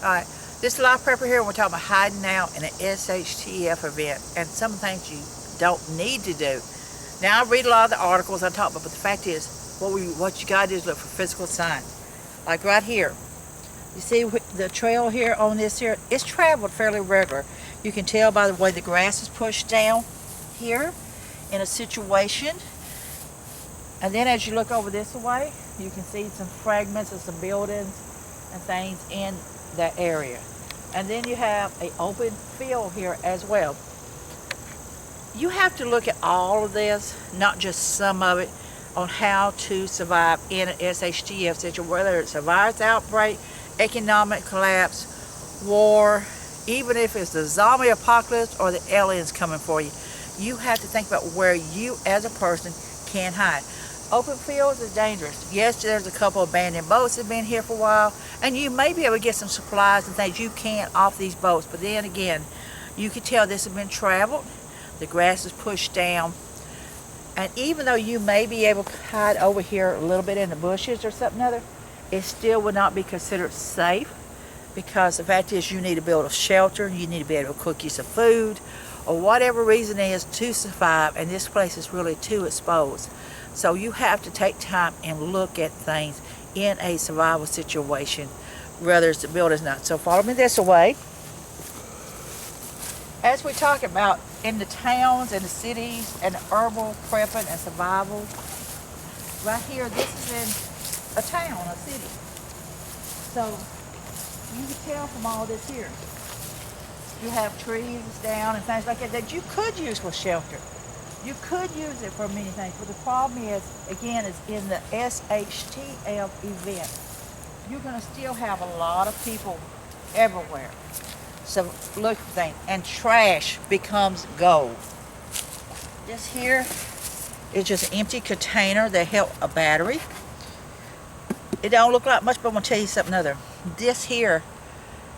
Alright, this life prepper here, we're talking about hiding out in an shtf event and some things you don't need to do. Now, I read a lot of the articles I talk about, but the fact is, what you gotta do is look for physical signs. Like right here. You see the trail here on this here? It's traveled fairly regular. You can tell by the way the grass is pushed down here in a situation. And then as you look over this way, you can see some fragments of some buildings and things in that area. And then you have an open field here as well. You have to look at all of this, not just some of it, on how to survive in an shtf situation, whether it's a virus outbreak, economic collapse, war, even if it's the zombie apocalypse or the aliens coming for you. You have to think about where you as a person can hide. Open fields is dangerous. Yes, there's a couple of abandoned boats that have been here for a while, and you may be able to get some supplies and things you can off these boats, but then again, you can tell this has been traveled, the grass is pushed down, and even though you may be able to hide over here a little bit in the bushes or something other, it still would not be considered safe, because the fact is you need to build a shelter, you need to be able to cook you some food, or whatever reason is to survive, and this place is really too exposed. So you have to take time and look at things in a survival situation, whether it's the building's not. So follow me this way. As we talk about in the towns and the cities and the herbal prepping and survival, right here, this is in a town, a city. So you can tell from all this here, you have trees down and things like that you could use for shelter. You could use it for many things, but the problem is, again, is in the shtf event, you're going to still have a lot of people everywhere. So look at things, and trash becomes gold. This here is just an empty container that held a battery. It don't look like much, but I'm going to tell you something other. This here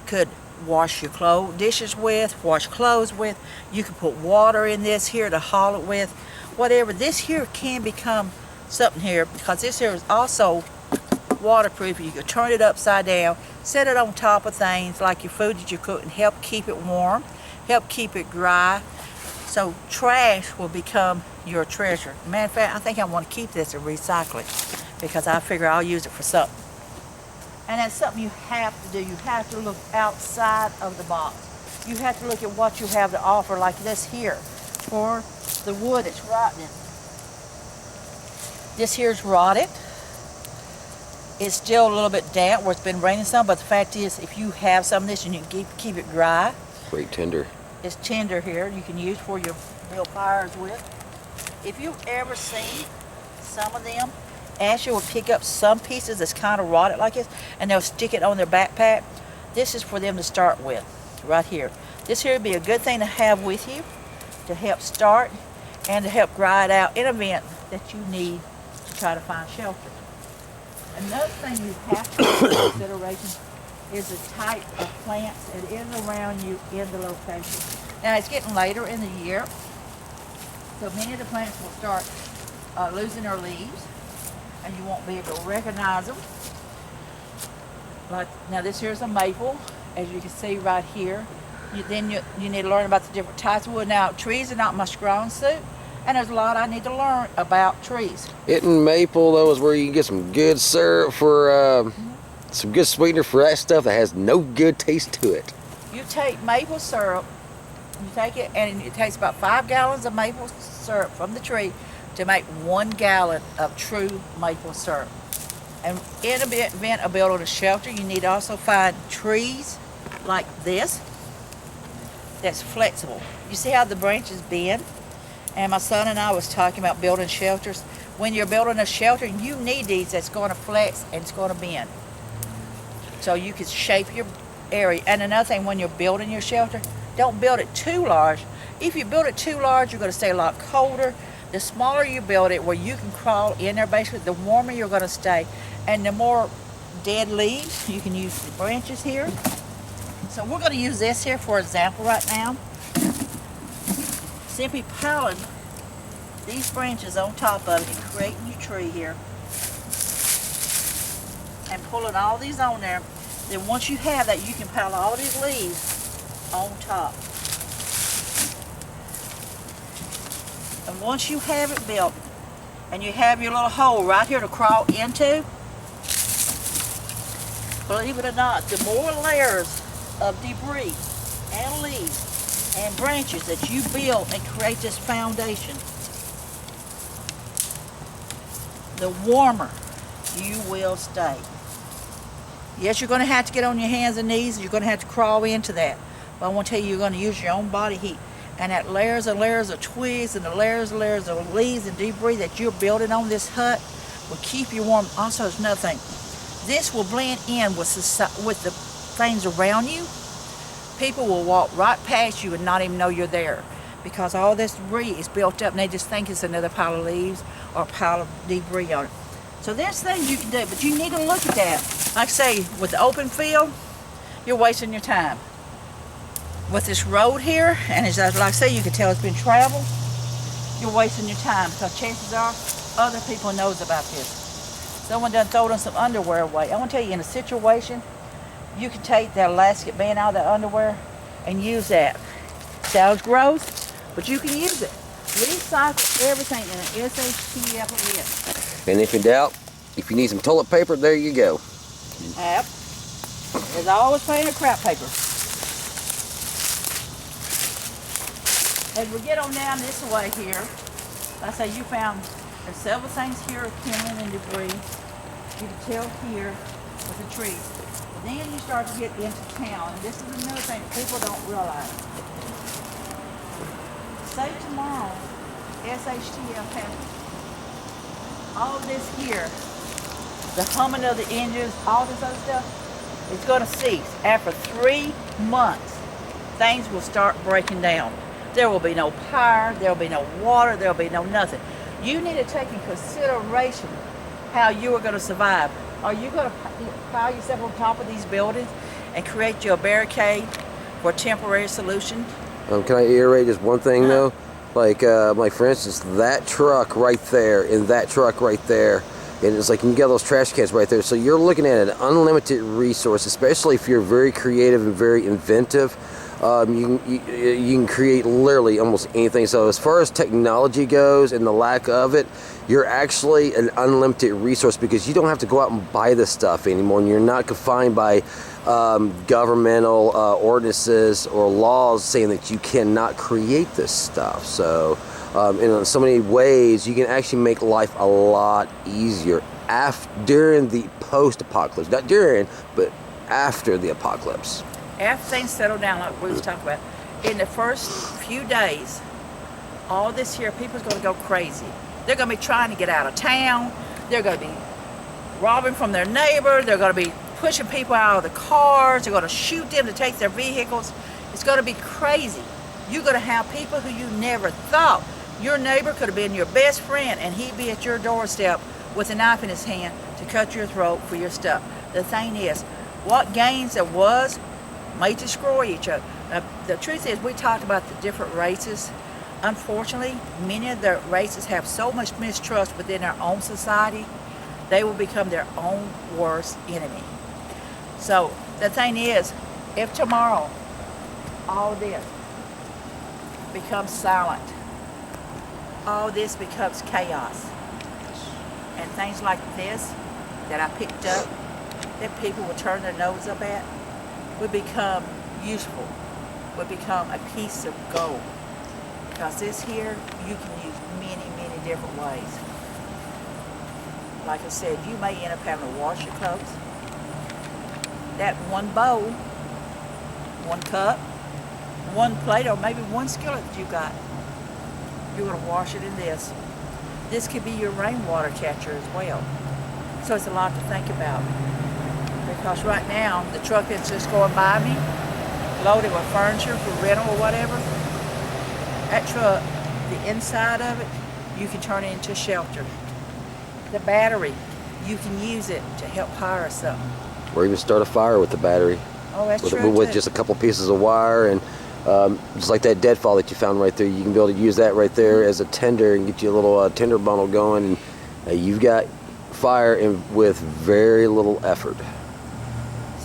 could wash your dishes with, wash clothes with. You can put water in this here to haul it with. Whatever. This here can become something here, because this here is also waterproof. You can turn it upside down, set it on top of things like your food that you cook, and help keep it warm, help keep it dry. So trash will become your treasure. Matter of fact, I think I want to keep this and recycle it, because I figure I'll use it for something. And that's something you have to do. You have to look outside of the box. You have to look at what you have to offer, like this here, for the wood that's rotting. This here's rotted. It's still a little bit damp where it's been raining some, but the fact is, if you have some of this and you can keep it dry. Great tinder. It's tinder here. You can use for your build fires with. If you've ever seen some of them, Asher will pick up some pieces that's kind of rotted like this, and they'll stick it on their backpack. This is for them to start with, right here. This here would be a good thing to have with you to help start and to help dry it out in an event that you need to try to find shelter. Another thing you have to take into consideration is the type of plants that is around you in the location. Now, it's getting later in the year, so many of the plants will start losing their leaves, and you won't be able to recognize them. Like now, this here is a maple, as you can see right here. Then you need to learn about the different types of wood. Now, trees are not my strong suit, and there's a lot I need to learn about trees. Isn't maple, though, is where you can get some good syrup for, some good sweetener for that stuff that has no good taste to it? You take maple syrup, you take it, and it takes about 5 gallons of maple syrup from the tree to make 1 gallon of true maple syrup. And in an event of building a shelter, you need to also find trees like this that's flexible. You see how the branches bend? And my son and I was talking about building shelters. When you're building a shelter, you need these that's going to flex and it's going to bend, so you can shape your area. And another thing, when you're building your shelter, don't build it too large. If you build it too large, you're going to stay a lot colder. The smaller you build it, where you can crawl in there basically, the warmer you're going to stay. And the more dead leaves, you can use the branches here. So we're going to use this here for example right now. Simply piling these branches on top of it and creating your tree here. And pulling all these on there. Then once you have that, you can pile all these leaves on top. And once you have it built, and you have your little hole right here to crawl into, believe it or not, the more layers of debris and leaves and branches that you build and create this foundation, the warmer you will stay. Yes, you're going to have to get on your hands and knees. You're going to have to crawl into that. But I want to tell you, you're going to use your own body heat. And that layers and layers of twigs and the layers and layers of leaves and debris that you're building on this hut will keep you warm. Also, there's another thing. This will blend in with the things around you. People will walk right past you and not even know you're there, because all this debris is built up and they just think it's another pile of leaves or a pile of debris on it. So there's things you can do, but you need to look at that. Like I say, with the open field, you're wasting your time. With this road here, and as like I say, you can tell it's been traveled, you're wasting your time, because chances are other people knows about this. Someone done thrown in some underwear away. I want to tell you, in a situation, you can take that elastic band out of that underwear and use that. Sounds gross, but you can use it. Recycle everything in an shtf event. And if in doubt, if you need some toilet paper, there you go. Yep. There's always plenty of crap paper. As we get on down this way here, like I say, you found there's several things here of kindling and debris. You can tell here with the trees. But then you start to get into town, and this is another thing that people don't realize. Say tomorrow, shtf happens. All this here, the humming of the engines, all this other stuff, it's going to cease. After 3 months, things will start breaking down. There will be no power, there will be no water, there will be no nothing. You need to take in consideration how you are going to survive. Are you going to pile yourself on top of these buildings and create your barricade for a temporary solution? Can I iterate just one thing though? Like for instance, that truck right there and that truck right there, and it's like you get those trash cans right there. So you're looking at an unlimited resource, especially if you're very creative and very inventive. You can create literally almost anything. So as far as technology goes and the lack of it, you're actually an unlimited resource, because you don't have to go out and buy this stuff anymore, and you're not confined by governmental ordinances or laws saying that you cannot create this stuff. So in so many ways, you can actually make life a lot easier during the post-apocalypse. Not during, but after the apocalypse. After things settle down, like we was talking about, in the first few days, all this here, people's going to go crazy. They're going to be trying to get out of town. They're going to be robbing from their neighbor. They're going to be pushing people out of the cars. They're going to shoot them to take their vehicles. It's going to be crazy. You're going to have people who you never thought. Your neighbor could have been your best friend, and he'd be at your doorstep with a knife in his hand to cut your throat for your stuff. The thing is, what gains there was may destroy each other. The truth is, we talked about the different races. Unfortunately, many of the races have so much mistrust within their own society, they will become their own worst enemy. So the thing is, if tomorrow all this becomes silent, all this becomes chaos, and things like this that I picked up that people will turn their nose up at would become useful, would become a piece of gold. Because this here, you can use many, many different ways. Like I said, you may end up having to wash your cups. That one bowl, one cup, one plate, or maybe one skillet that you got, you're going to wash it in this. This could be your rainwater catcher as well. So it's a lot to think about. Because right now, the truck that's just going by me, loaded with furniture for rental or whatever, that truck, the inside of it, you can turn it into shelter. The battery, you can use it to help power something. Or even start a fire with the battery. Oh, that's true. With just a couple pieces of wire, and just like that deadfall that you found right there, you can be able to use that right there as a tinder and get you a little tinder bundle going, and you've got fire with very little effort.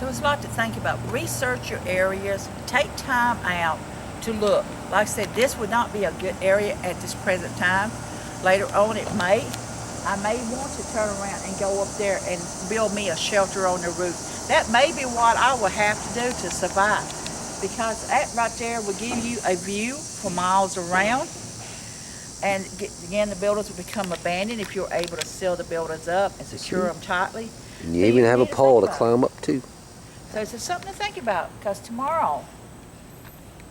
So it's a lot to think about. Research your areas. Take time out to look. Like I said, this would not be a good area at this present time. Later on I may want to turn around and go up there and build me a shelter on the roof. That may be what I will have to do to survive, because that right there will give you a view for miles around. And again, the buildings will become abandoned if you're able to seal the buildings up and secure them tightly. And you even have a pole to climb up to. So it's just something to think about, because tomorrow,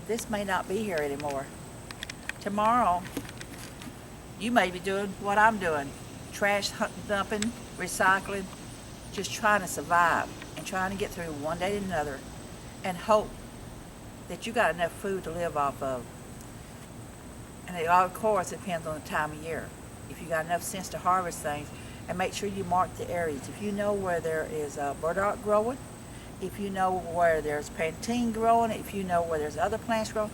this may not be here anymore. Tomorrow, you may be doing what I'm doing. Trash dumping, recycling, just trying to survive and trying to get through one day to another and hope that you got enough food to live off of. And it all, of course, depends on the time of year. If you got enough sense to harvest things, and make sure you mark the areas. If you know where there is burdock growing, if you know where there's plantain growing, if you know where there's other plants growing,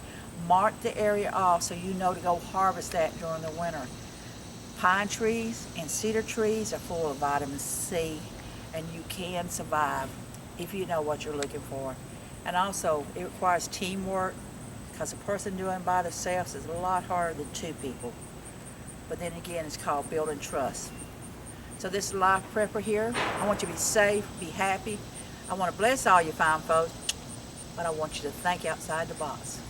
mark the area off so you know to go harvest that during the winter. Pine trees and cedar trees are full of vitamin C, and you can survive if you know what you're looking for. And also, it requires teamwork, because a person doing it by themselves is a lot harder than two people. But then again, it's called building trust. So this is Life Prepper here. I want you to be safe, be happy. I want to bless all you fine folks, but I want you to think outside the box.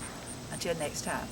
Until next time.